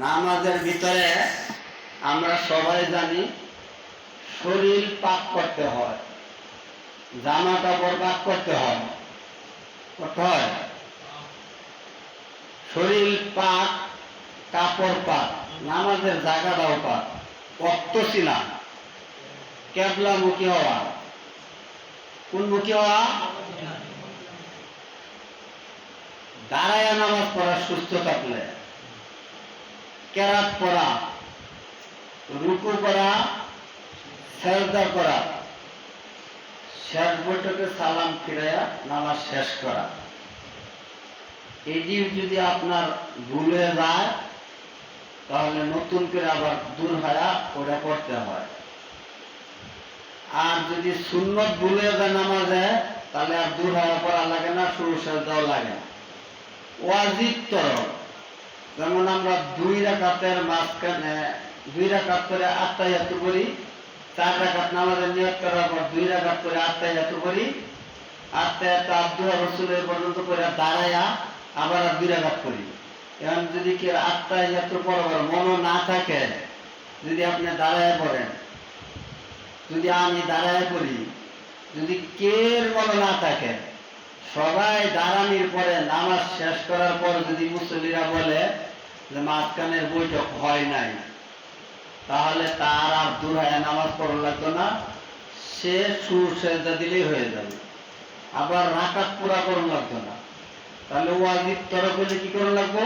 নামাজের ভিতরে আমরা সবাই জানি শরীর পাক করতে হয়, জামা কাপড় পাক করতে হয়, শরীর পাক, কাপড় পাক, নামাজের জায়গাটাও পাক, রক্ত ছিলা, কেবলা মুখী হওয়া, কোন মুখী হওয়া, দাঁড়ায় নামাজ পড়া, সুস্থ থাকলে কেরাত পড়া, রুকু করা, সেজদা করা, শেষ বৈঠকে সালাম ফিরাইয়া নামাজ শেষ করা। এটি যদি আপনার ভুলে যায় তাহলে নতুন করে আবার দূর হয়ে ওটা পড়তে হয়। আর যদি সুন্নত ভুলে যায় নামাজে তাহলে আর দূর হয়ে পড়া লাগে না, শুরু সেজদাও লাগে না। ওয়াজিব তরফ, যেমন আমরা 2 রাকাতের মাঝখানে 2 রাকাত করে আত্তাহিয়াতু করি, 4 রাকাত নামাজের নিয়ত করার পর 2 রাকাত করে আত্তাহিয়াতু করি, আত্তাহিয়াতু আব্দুল্লাহ রাসূলের পর্যন্ত করে দাঁড়ায়া আবার 2 রাকাত করি। এখন যদি কি আত্তাহিয়াতু পড়ার মন না থাকে, যদি আপনি দাঁড়ায় পড়েন, যদি আমি দাঁড়ায় পড়ি, যদি কের মন না থাকে, সবাই দাঁড়ানির পরে নামাজ শেষ করার পর যদি মুসল্লিরা বলে যে মাঝখানের বৈঠক হয় নাই, তাহলে তার আর দূরায় নামাজ পড়া লাগতো না, সে সুর সেজদা দিলেই হয়ে যাবে, আবার রাকাত পুরা করুন লাগতো না। তাহলে ওয়াজিব তরফ হলে কি করুন লাগবো,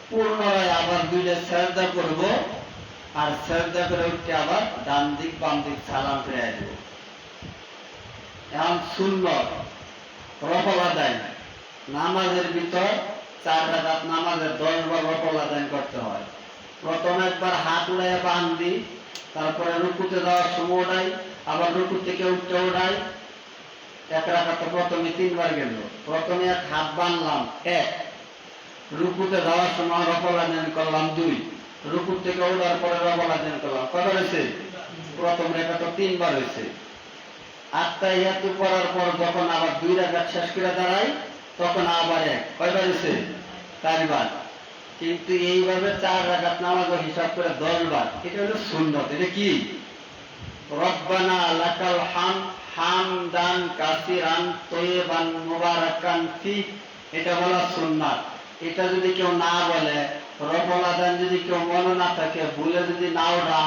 পুনরায় আবার 2টা সেজদা করব, আর সেজদা করে উঠে আবার ডান দিক বাম দিক সালাম ফিরাই দেব। এখন সুন্নত রফল আদায়, নামাজের ভিতর 4 রাকাত নামাজের 10 বার রফল আদায় করতে হয়। প্রথম একবার হাত উড়াইয়া বান দিই, তারপরে রুকুতে যাওয়ার সময় উড়াই, আবার রুকু থেকে উঠতে উড়াই। 1 রাকাত প্রথমে 3 বার গেল, প্রথমে এক হাত বানলাম 1, রুকুতে যাওয়ার সময় রফল আদায় করলাম 2, রুকু থেকে উঠার পরে রফল আদায় করলাম, কয়বার হয়েছে? প্রথম রাকাত 3 বার হয়েছে। আত্তাহিয়াতু পড়ার পর যখন আবার 2 রাকাত শেষ করে দাঁড়াই, তখন আবার 1, কয়বার হয়েছে? 4 বার। কিন্তু এইভাবে 4 রাকাত নামাজ হিসাব করে 10 বার, এটা হলো সুন্নত। এটা কি? রব্বানা লাকাল হামদ হামদান কাসিরান তয়্যিবান মুবারাকান ফি, এটা বলা সুন্নাত। এটা যদি কেউ না বলে, রফল আদায় যদি কেউ মনে না থাকে, ভুলে যদি না ওঠা,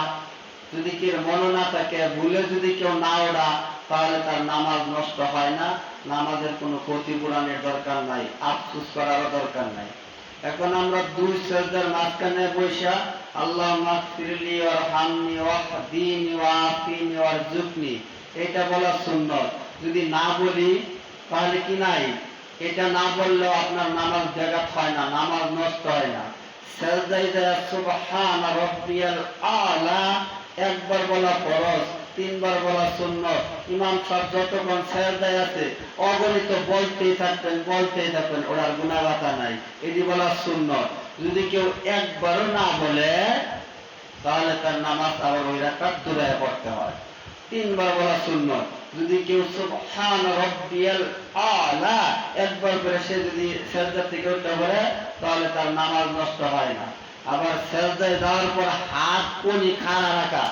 যদি কেউ মনে না থাকে, ভুলে যদি কেউ না ওঠা, তাহলে তার নামাজ নষ্ট হয় না, নামাজের কোনো ক্ষতিপূরণের দরকার নাই, আফসোস করারও দরকার নাই। এখন আমরা 2 সেজদার মাঝখানে বসা আল্লাহুম্মা গফিরলি ওয়ারহামনি ওয়াহদিনি ওয়াআফিনি ওয়ারযুকনি, এটা বলা সুন্নাত। যদি না বলি তাহলে কি নাই, এটা না বললেও আপনার নামাজ ব্যাঘাত হয় না, নামাজ নষ্ট হয় না। সেজদায় যায় সুবহানা রাব্বিয়াল আলা একবার বলা ফরজ, 3 বার বলা সুন্নাত। ইমাম সাহেব যতক্ষণ সেজদায় আছে অগণিত বলতেই থাকবেন, ওনার গুনাহগাতা নাই, এটি বলা সুন্নাত। যদি কেউ একবারও না বলে তাহলে তার নামাজ আবার ওই রাকাত দূরায় পড়তে হয়। 3 বার বলা সুন্নাত। যদি কেউ সুবহানা রাব্বিয়াল আলা একবার করে সে যদি সেজদা থেকে উঠতে পারে তাহলে তার নামাজ নষ্ট হয় না। আবার সেজদায় যাওয়ার পর হাত কোনি খাড়া রাখা,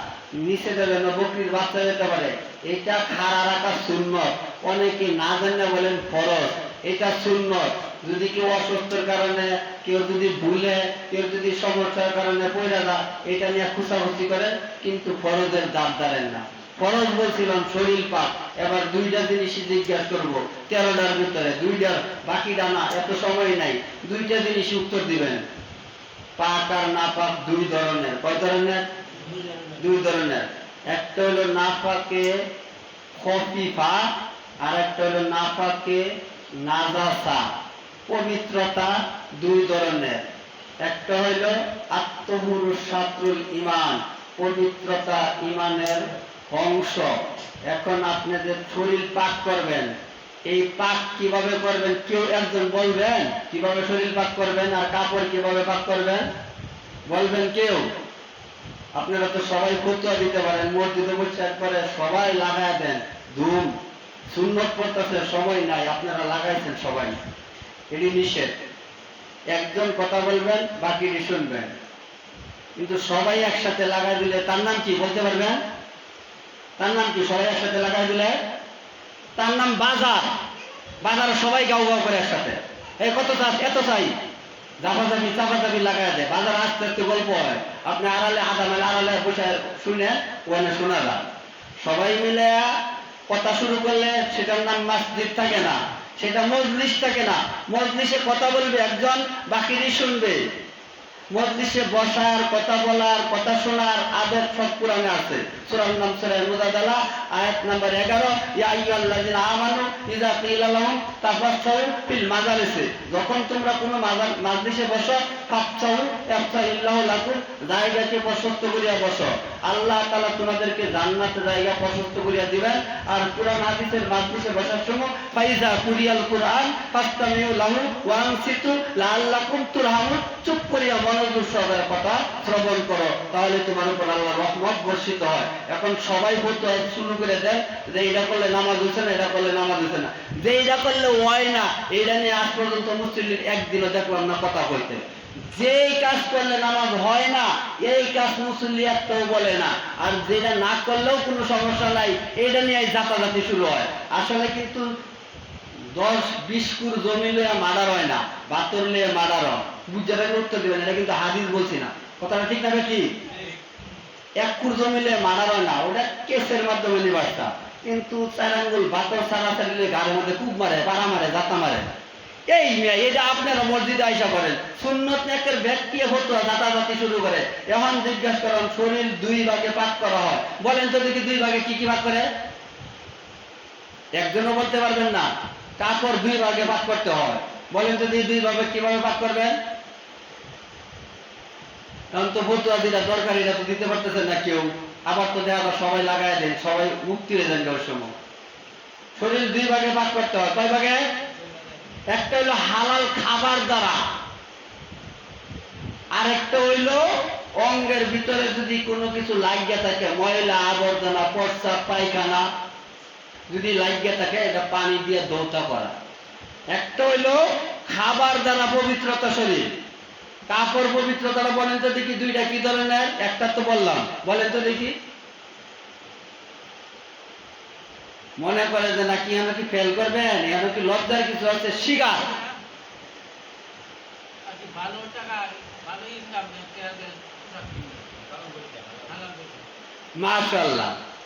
নিচে দিলে না বকরির বাচ্চা যেতে পারে, এটা খাড়া রাখা সুন্নত। অনেকে না জানে বলেন ফরজ, এটা সুন্নত। যদি কেউ অসুস্থের কারণে, কেউ যদি ভুলে, কেউ যদি সমস্যার কারণে পড়ে যায়, এটা নিয়ে খুশাখুশি করেন, কিন্তু ফরজের দাব দাঁড়েন না। ফরজ বলছিলাম শরীর পাক, এবার 2টা জিনিসই জিজ্ঞাসা করবো 13টার ভিতরে, 2টার বাকিটা না, এত সময় নাই, 2টা জিনিসই উত্তর দিবেন। পাক আর না পাক 2 ধরনের। কয় ধরনের? 2 ধরনের। একটা হলো নাফাকে খফিফা, আর একটা হলো নাফাকে নাজাসা। পবিত্রতা 2 ধরনের। একটা হলো আত্মহুরু শাত্রুল ঈমান, পবিত্রতা ঈমানের অংশ। এখন আপনি যে শরীর পাক করবেন, এই পাক কিভাবে করবেন কেউ একজন বলবেন? কিভাবে শরীর পাক করবেন আর কাপড় কিভাবে পাক করবেন বলবেন কেউ? আপনারা তো সবাই ফতোয়া দিতে পারেন, মসজিদে বসে একবারে সবাই লাগায় দেন ধুম, সুন্নত পড়তেছে, সময় নাই, আপনারা লাগাইছেন সবাই, এটি নিষেধ। একজন কথা বলবেন, বাকিটি শুনবেন। কিন্তু সবাই একসাথে লাগাই দিলে তার নাম কি বলতে পারবেন? তার নাম কি সবাই একসাথে লাগাই দিলে? তার নাম বাজার। বাজারে সবাই গাও গাও করে একসাথে, এই কত চাষ এত চাই, চাপাচাপি লাগাই দেয়। বাজার আস্তে আস্তে গল্প হয়, আপনি আড়ালে আধা মেলে আড়ালে বসে শুনে ওখানে শোনা যায়। সবাই মিলে কথা শুরু করলে সেটার নাম মসজিদ থাকে না, সেটা মজলিস থাকে না। মজলিসে কথা বলবে একজন, বাকিরই শুনবে। মজলিসে বসার, কথা বলার, কথা শোনার আদব সব কোরআনে আছে। সূরার নাম সূরা মুজাদালা, আয়াত নাম্বার 11, ইয়া আইয়ুহাল্লাযিনা আমানু ইযা কিলা লাহুম তাফাসসাউ ফিল মাজালিসি, যখন তোমরা কোনো মাজলিসে বসো, ফাফসাউ ইয়াফসাইল্লাহু লাকুম, জায়গাকে প্রশস্ত করিয়া বসো, আল্লাহ তাআলা তোমাদেরকে জান্নাতে জায়গা প্রশস্ত করিয়া দিবেন। আর কোরআন হাদিসের মাজলিসে বসার সময় ফাইজা কুরিয়াল কুরআন ফাসতামিউ লাহু ওয়া আনসিতু লাআল্লাকুম তুরহামুন, চুপ করিয়া মনোযোগ সহকারে কথা শ্রবণ করো, তাহলে তোমার উপর আল্লাহর রহমত বর্ষিত হয়। এখন সবাই বলতে শুরু করে দেয় যে এটা করলে নামাজ হচ্ছে না, এটা করলে নামাজ হচ্ছে না, যে এটা করলে হয় না, এটা নিয়ে আজ পর্যন্ত মুসল্লির একদিনও দেখলাম না কথা বলতে। যেই কাজ করলে নামাজ হয় না, এই কাজ মুসল্লি একটাও বলে না। আর যেটা না করলেও কোনো সমস্যা নাই, এটা নিয়ে জাতাজাতি শুরু হয়। আসলে কিন্তু 10-20 কুর জমি লইয়া মার্ডার হয় না, বাতর লিয়ে মার্ডার হয়। বুঝাটাকে উত্তর দিবেন, এটা কিন্তু হাদিস বলছি না, কথাটা ঠিক না কি? 1 কুর জমি লইয়া মার্ডার হয় না, ওটা কেসের মাধ্যমে নিবাসটা। কিন্তু 4 আঙ্গুল বাতর ছাড়াছাড়ি লিয়ে গাড়ির মধ্যে কূপ মারে, পাড়া মারে, জাতা মারে। এই মেয়ে, এটা আপনারা মসজিদে আইসা করেন, সুন্নত নেকের ব্যক্তি হতো জাতাজাতি শুরু করে। এখন জিজ্ঞাসা করেন শরীর 2 ভাগে ভাগ করা হয়, বলেন তো দেখি 2 ভাগে কি কি ভাগ করে? একজনও বলতে পারবেন না। কাপড় 2 ভাগে ভাগ করতে হয়, বলেন তো 2 ভাগে কিভাবে ভাগ করবেন? কারণ তো ফতুয়া দিটা দরকার, এটা তো দিতে পারতেছেন না কেউ। আবার তো দেখা সবাই লাগাই দেন, সবাই মুক্তি হয়ে যান ওই সময়। শরীর 2 ভাগে ভাগ করতে হয়, কয় ভাগে? একটা হইলো হালাল খাবার দ্বারা, আর একটা হইলো অঙ্গের ভিতরে যদি কোনো কিছু লাগিয়া থাকে, ময়লা আবর্জনা, প্রস্রাব পায়খানা যদি লাগিয়া থাকে, এটা পানি দিয়ে ধৌত করা। একটা হইলো খাবার দ্বারা পবিত্রতা শরীর, কাপড় পবিত্রতা। বলেন তো দেখি 2টা কি ধরনের? একটা তো বললাম, বলেন তো দেখি। মনে করে যে নাকি এখানে কি ফেল করবেন, এখানে কি লজ্জার কিছু আছে? শিকার মাশাআল্লাহ।